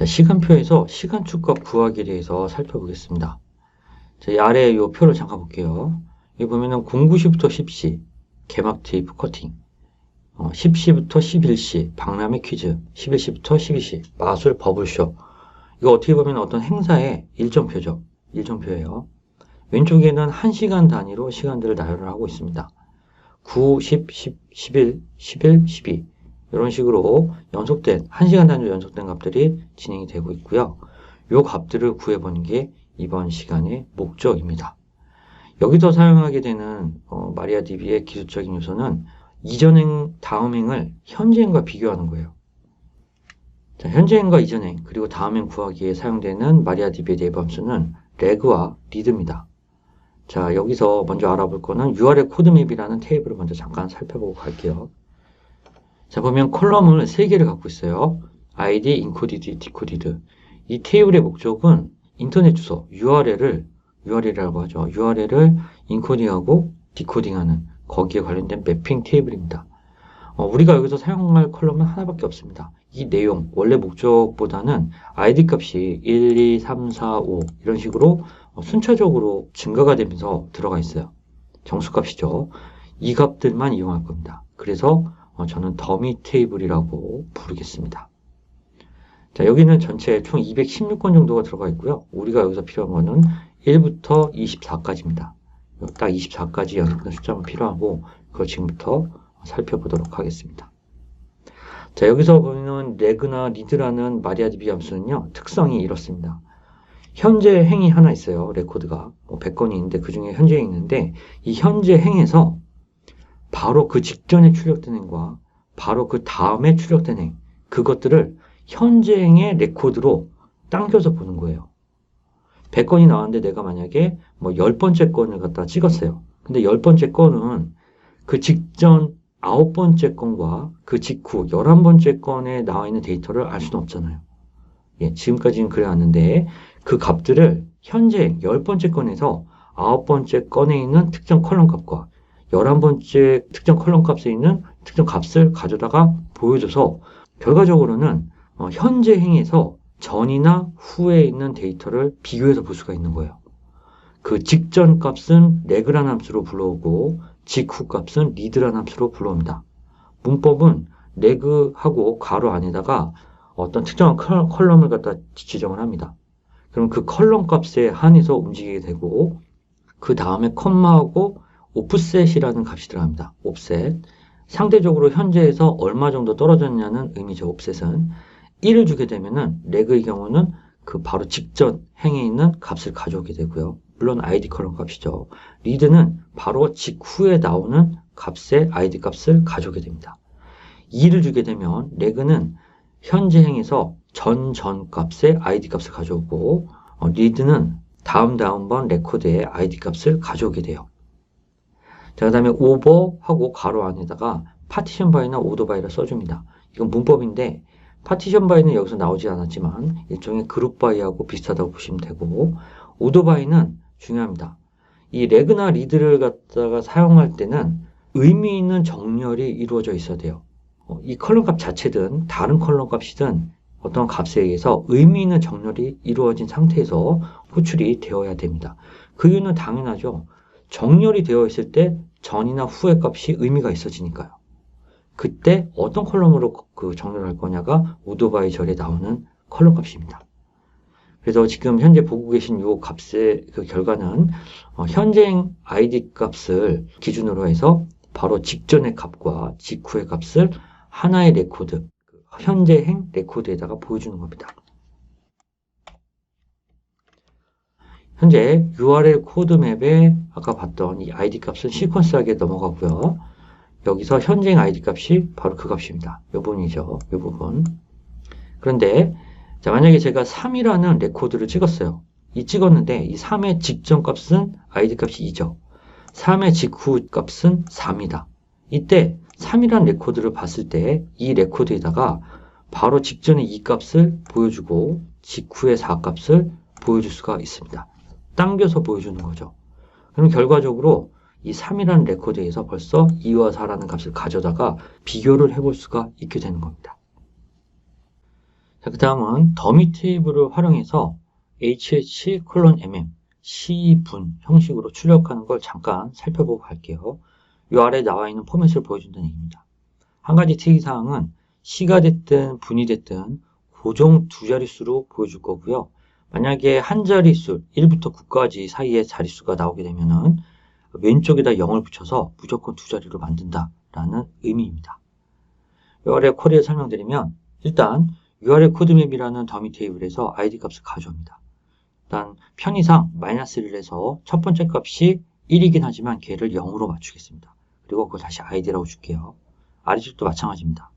자, 시간표에서 시간축값 구하기에 대해서 살펴보겠습니다. 자, 이 아래 이 표를 잠깐 볼게요. 여기 보면은 09시부터 10시 개막 테이프 커팅, 10시부터 11시 박람회 퀴즈, 11시부터 12시 마술 버블쇼. 이거 어떻게 보면 어떤 행사의 일정표죠. 일정표예요. 왼쪽에는 1시간 단위로 시간들을 나열을 하고 있습니다. 9, 10, 10, 11, 11, 12 이런 식으로 연속된 1시간 단위로 연속된 값들이 진행이 되고 있고요. 이 값들을 구해보는 게 이번 시간의 목적입니다. 여기서 사용하게 되는 마리아DB의 기술적인 요소는 이전행, 다음행을 현재행과 비교하는 거예요. 자, 현재행과 이전행 그리고 다음행 구하기에 사용되는 마리아DB의 네이버 함수는 레그와 리드입니다. 자, 여기서 먼저 알아볼 거는 URL 코드맵이라는 테이블을 먼저 잠깐 살펴보고 갈게요. 자, 보면 컬럼을 3개를 갖고 있어요. ID, encoded, decoded. 이 테이블의 목적은 인터넷 주소, URL이라고 하죠. URL을 인코딩하고 디코딩하는 거기에 관련된 매핑 테이블입니다. 우리가 여기서 사용할 컬럼은 하나밖에 없습니다. 이 내용, 원래 목적보다는 ID 값이 1, 2, 3, 4, 5 이런 식으로 순차적으로 증가가 되면서 들어가 있어요. 정수값이죠. 이 값들만 이용할 겁니다. 그래서 저는 더미 테이블이라고 부르겠습니다. 자, 여기는 전체 총 216건 정도가 들어가 있고요. 우리가 여기서 필요한 거는 1부터 24까지입니다. 딱 24까지 연속된 숫자만 필요하고 그걸 지금부터 살펴보도록 하겠습니다. 자, 여기서 보면 레그나 리드라는 마리아DB 함수는요. 특성이 이렇습니다. 현재 행이 하나 있어요. 레코드가 100건이 있는데 그 중에 현재 행이 있는데 이 현재 행에서 바로 그 직전에 출력된 행과 바로 그 다음에 출력된 행 그것들을 현재 행의 레코드로 당겨서 보는 거예요. 100건이 나왔는데 내가 만약에 10번째 건을 갖다 찍었어요. 근데 10번째 건은 그 직전 9번째 건과 그 직후 11번째 건에 나와 있는 데이터를 알 수는 없잖아요. 예, 지금까지는 그래왔는데 그 값들을 현재 10번째 건에서 9번째 건에 있는 특정 컬럼 값과 11번째 특정 컬럼 값에 있는 특정 값을 가져다가 보여줘서 결과적으로는 현재 행에서 전이나 후에 있는 데이터를 비교해서 볼 수가 있는 거예요. 그 직전 값은 레그라는 함수로 불러오고 직후 값은 리드라는 함수로 불러옵니다. 문법은 레그하고 괄호 안에다가 어떤 특정한 컬럼을 갖다 지정을 합니다. 그럼 그 컬럼 값에 한해서 움직이게 되고 그 다음에 컴마하고 오프셋이라는 값이 들어갑니다. 옵셋. 상대적으로 현재에서 얼마 정도 떨어졌냐는 의미죠. 옵셋은 1을 주게 되면은 레그의 경우는 그 바로 직전 행에 있는 값을 가져오게 되고요. 물론 ID 컬럼 값이죠. 리드는 바로 직후에 나오는 값의 ID 값을 가져오게 됩니다. 2를 주게 되면 레그는 현재 행에서 전 값의 ID 값을 가져오고 리드는 다음 번 레코드의 ID 값을 가져오게 돼요. 자, 그 다음에 오버하고 괄호 안에다가 파티션 바이나 오더 바이를 써줍니다. 이건 문법인데 파티션 바이는 여기서 나오지 않았지만 일종의 그룹 바이하고 비슷하다고 보시면 되고 오더 바이는 중요합니다. 이 레그나 리드를 갖다가 사용할 때는 의미 있는 정렬이 이루어져 있어야 돼요. 이 컬럼 값 자체든 다른 컬럼 값이든 어떤 값에 의해서 의미 있는 정렬이 이루어진 상태에서 호출이 되어야 됩니다. 그 이유는 당연하죠. 정렬이 되어 있을 때 전이나 후의 값이 의미가 있어지니까요. 그때 어떤 컬럼으로 그 정렬을 할 거냐가 오더바이 절에 나오는 컬럼 값입니다. 그래서 지금 현재 보고 계신 이 값의 그 결과는 현재행 ID 값을 기준으로 해서 바로 직전의 값과 직후의 값을 하나의 레코드, 현재행 레코드에다가 보여주는 겁니다. 현재 URL 코드맵에 아까 봤던 이 ID 값은 시퀀스하게 넘어가고요. 여기서 현재행 ID 값이 바로 그 값입니다. 이 부분이죠. 이 부분. 그런데 자, 만약에 제가 3이라는 레코드를 찍었어요. 찍었는데 이 3의 직전 값은 ID 값이 2죠. 3의 직후 값은 3이다. 이때 3이라는 레코드를 봤을 때 이 레코드에다가 바로 직전의 2 값을 보여주고 직후의 4 값을 보여줄 수가 있습니다. 당겨서 보여주는 거죠. 그럼 결과적으로 이 3이라는 레코드에서 벌써 2와 4라는 값을 가져다가 비교를 해볼 수가 있게 되는 겁니다. 자, 그 다음은 더미 테이블을 활용해서 HH:MM, C분 형식으로 출력하는 걸 잠깐 살펴보고 갈게요. 이 아래에 나와 있는 포맷을 보여준다는 얘기입니다. 한 가지 특이사항은 C가 됐든 분이 됐든 고정 두 자릿수로 보여줄 거고요. 만약에 한 자릿수 1부터 9까지 사이에 자릿수가 나오게 되면은 왼쪽에다 0을 붙여서 무조건 두 자리로 만든다라는 의미입니다. URL 코드에 설명드리면 일단 URL 코드맵이라는 더미 테이블에서 id 값을 가져옵니다. 일단 편의상 -1을 해서 첫 번째 값이 1이긴 하지만 걔를 0으로 맞추겠습니다. 그리고 그걸 다시 id라고 줄게요. 아래쪽도 마찬가지입니다.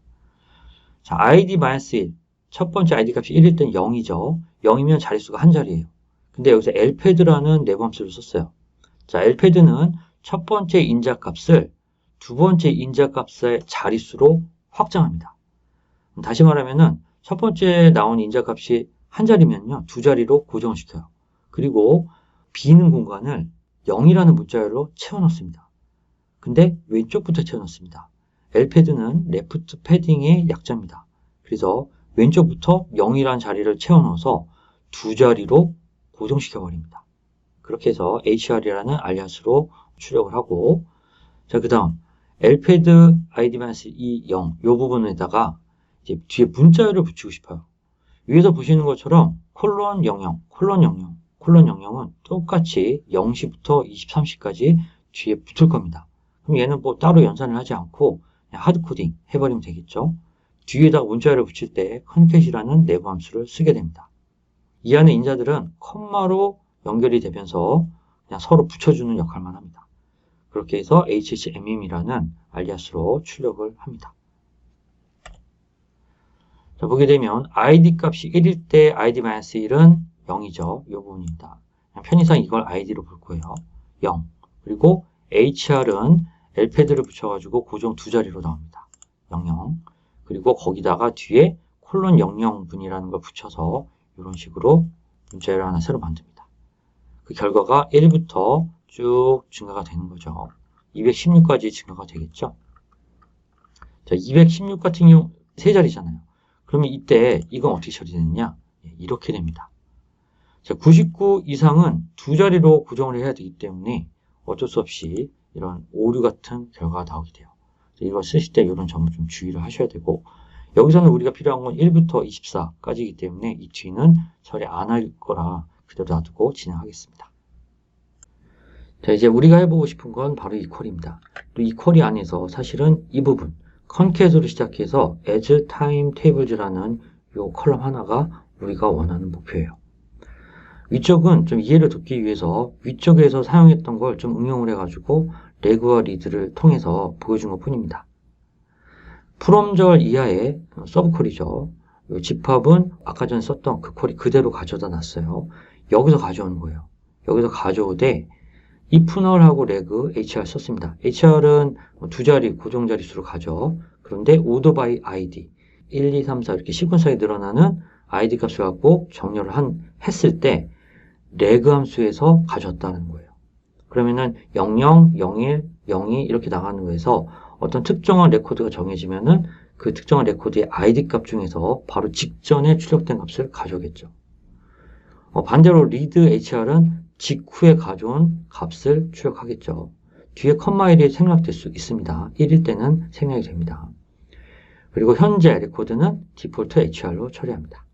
자, id-1 첫 번째 id 값이 1일 땐 0이죠. 0이면 자릿수가 한 자리예요. 근데 여기서 lpad라는 내부 함수를 썼어요. 자, lpad는 첫 번째 인자값을 두 번째 인자값의 자릿수로 확장합니다. 다시 말하면은 첫 번째 나온 인자값이 한 자리면요, 두 자리로 고정을 시켜요. 그리고 비는 공간을 0이라는 문자열로 채워넣습니다. 근데 왼쪽부터 채워넣습니다. lpad는 레프트 패딩의 약자입니다. 그래서 왼쪽부터 0이라는 자리를 채워넣어서 두 자리로 고정시켜버립니다. 그렇게 해서 hr이라는 알리아스로 출력을 하고, 자, 그 다음 lpad id-2 0, 이 부분에다가 이제 뒤에 문자열을 붙이고 싶어요. 위에서 보시는 것처럼 콜론 00, 콜론 00, 콜론 00은 똑같이 0시부터 23시까지 뒤에 붙을 겁니다. 그럼 얘는 뭐 따로 연산을 하지 않고 그냥 하드코딩 해버리면 되겠죠. 뒤에다가 문자열을 붙일 때 concat-이라는 내부 함수를 쓰게 됩니다. 이 안에 인자들은 컴마로 연결이 되면서 그냥 서로 붙여주는 역할만 합니다. 그렇게 해서 HHMM이라는 알리아스로 출력을 합니다. 자, 보게 되면 id 값이 1일 때 id-1은 0이죠. 이 부분입니다. 편의상 이걸 id로 볼 거예요. 0. 그리고 hr은 lpad를 붙여가지고 고정 두 자리로 나옵니다. 00. 그리고 거기다가 뒤에 콜론 00분이라는 걸 붙여서 이런 식으로 문자열을 하나 새로 만듭니다. 그 결과가 1부터 쭉 증가가 되는 거죠. 216까지 증가가 되겠죠. 자, 216 같은 경우 세 자리잖아요. 그러면 이때 이건 어떻게 처리되느냐? 이렇게 됩니다. 자, 99 이상은 두 자리로 고정을 해야 되기 때문에 어쩔 수 없이 이런 오류 같은 결과가 나오게 돼요. 이걸 쓰실 때 이런 점을 좀 주의를 하셔야 되고, 여기서는 우리가 필요한 건 1부터 24까지이기 때문에 이 뒤는 처리 안 할 거라 그대로 놔두고 진행하겠습니다. 자, 이제 우리가 해보고 싶은 건 바로 이 쿼리입니다. 또 이 쿼리 안에서 사실은 이 부분 concat-으로 시작해서 as time tables라는 이 컬럼 하나가 우리가 원하는 목표예요. 위쪽은 좀 이해를 돕기 위해서 위쪽에서 사용했던 걸 좀 응용을 해가지고 레그와 리드를 통해서 보여준 것 뿐입니다. 프롬절 이하의 서브 쿼리죠. 이 집합은 아까 전에 썼던 그 쿼리 그대로 가져다 놨어요. 여기서 가져오는 거예요. 여기서 가져오되 if null하고 reg hr 썼습니다. hr은 두 자리 고정 자릿수로 가져. 그런데 order by id 1, 2, 3, 4 이렇게 시퀀스하게 늘어나는 id 값을 갖고 정렬을 했을 때 reg 함수에서 가져왔다는 거예요. 그러면은 00, 01, 02 이렇게 나가는 거에서 어떤 특정한 레코드가 정해지면은 그 특정한 레코드의 id 값 중에서 바로 직전에 출력된 값을 가져오겠죠. 반대로 read hr은 직후에 가져온 값을 출력하겠죠. 뒤에 컴마1이 생략될 수 있습니다. 1일 때는 생략이 됩니다. 그리고 현재 레코드는 디폴트 hr로 처리합니다.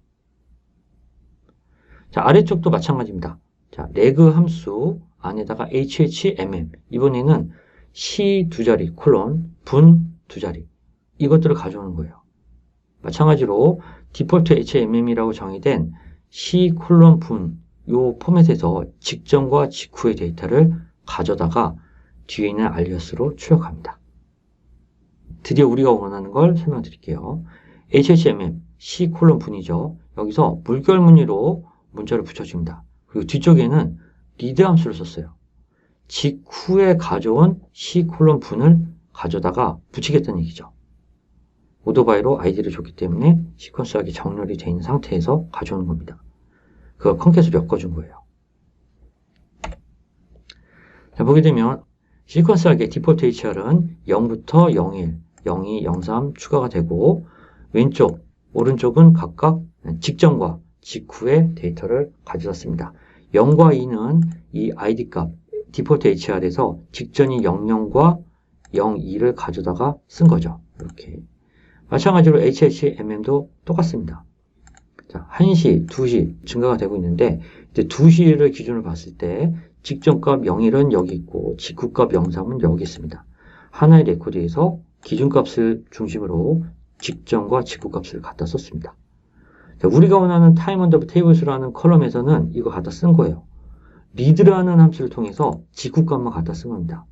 자, 아래쪽도 마찬가지입니다. 자, reg 함수 안에다가 HHMM, 이번에는 C 두 자리, 콜론, 분 두 자리, 이것들을 가져오는 거예요. 마찬가지로 디폴트 HMM이라고 정의된 C 콜론 분, 요 포맷에서 직전과 직후의 데이터를 가져다가 뒤에 있는 알리아스로 출력합니다. 드디어 우리가 원하는 걸 설명드릴게요. HHMM, C 콜론 분이죠. 여기서 물결 무늬로 문자를 붙여줍니다. 그리고 뒤쪽에는 리드 함수를 썼어요. 직후에 가져온 C 콜론 분을 가져다가 붙이겠다는 얘기죠. 오더바이로 아이디를 줬기 때문에 시퀀스하게 정렬이 되어 있는 상태에서 가져오는 겁니다. 그걸 컨캣으로 엮어준 거예요. 자, 보게 되면 시퀀스하게 디폴트 HR은 0부터 01, 02, 03 추가가 되고 왼쪽, 오른쪽은 각각 직전과 직후의 데이터를 가져다 습니다. 0과 2는 이 id 값, 디폴트 HR에서 직전이 00과 02를 가져다가 쓴 거죠. 이렇게. 마찬가지로 HHMM도 똑같습니다. 자, 1시, 2시 증가가 되고 있는데, 이제 2시를 기준으로 봤을 때, 직전값 01은 여기 있고, 직후값 03은 여기 있습니다. 하나의 레코드에서 기준값을 중심으로 직전과 직후값을 갖다 썼습니다. 자, 우리가 원하는 타임 언더바 테이블스라는 컬럼에서는 이거 갖다 쓴 거예요. 리드라는 함수를 통해서 직후값만 갖다 쓴 겁니다.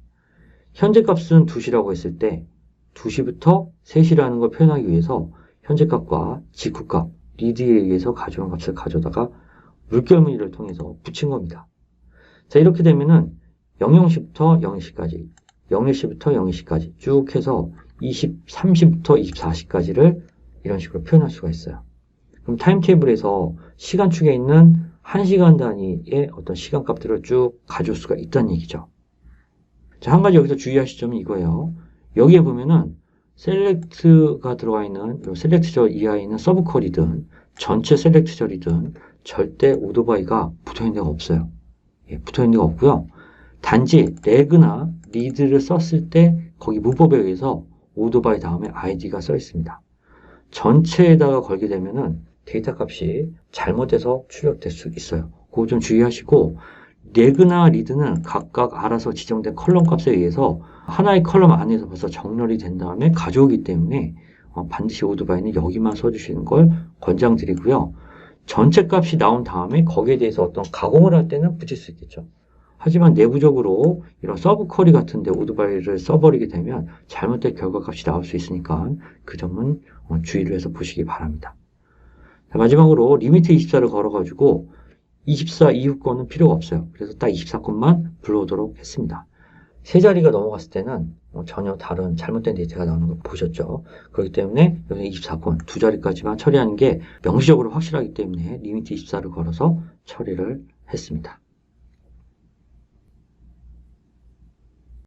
현재 값은 2시라고 했을 때 2시부터 3시라는 걸 표현하기 위해서 현재 값과 직후값, 리드에 의해서 가져온 값을 가져다가 물결무늬를 통해서 붙인 겁니다. 자, 이렇게 되면은 00시부터 0시까지, 01시부터 0시까지 쭉 해서 23시부터 24시까지를 이런 식으로 표현할 수가 있어요. 그럼 타임테이블에서 시간축에 있는 1시간 단위의 어떤 시간값들을 쭉 가져올 수가 있다는 얘기죠. 자, 한 가지 여기서 주의하실 점은 이거예요. 여기에 보면은 셀렉트가 들어가 있는 이 셀렉트절 이하에 있는 서브컬이든 전체 셀렉트절이든 절대 오토바이가 붙어있는 데가 없어요. 예, 붙어있는 데가 없고요. 단지 레그나 리드를 썼을 때 거기 문법에 의해서 오토바이 다음에 id가 써 있습니다. 전체에다가 걸게 되면은 데이터 값이 잘못돼서 출력될 수 있어요. 그거 좀 주의하시고, 레그나 리드는 각각 알아서 지정된 컬럼 값에 의해서 하나의 컬럼 안에서 벌써 정렬이 된 다음에 가져오기 때문에 반드시 오토바이는 여기만 써주시는 걸 권장드리고요. 전체 값이 나온 다음에 거기에 대해서 어떤 가공을 할 때는 붙일 수 있겠죠. 하지만 내부적으로 이런 서브 쿼리 같은데 오토바이를 써버리게 되면 잘못된 결과값이 나올 수 있으니까 그 점은 주의를 해서 보시기 바랍니다. 자, 마지막으로 리미트 24를 걸어가지고 24 이후 거는 필요가 없어요. 그래서 딱 24건만 불러오도록 했습니다. 세 자리가 넘어갔을 때는 전혀 다른 잘못된 데이터가 나오는 걸 보셨죠. 그렇기 때문에 여기 24건 두 자리까지만 처리하는 게 명시적으로 확실하기 때문에 리미트 24를 걸어서 처리를 했습니다.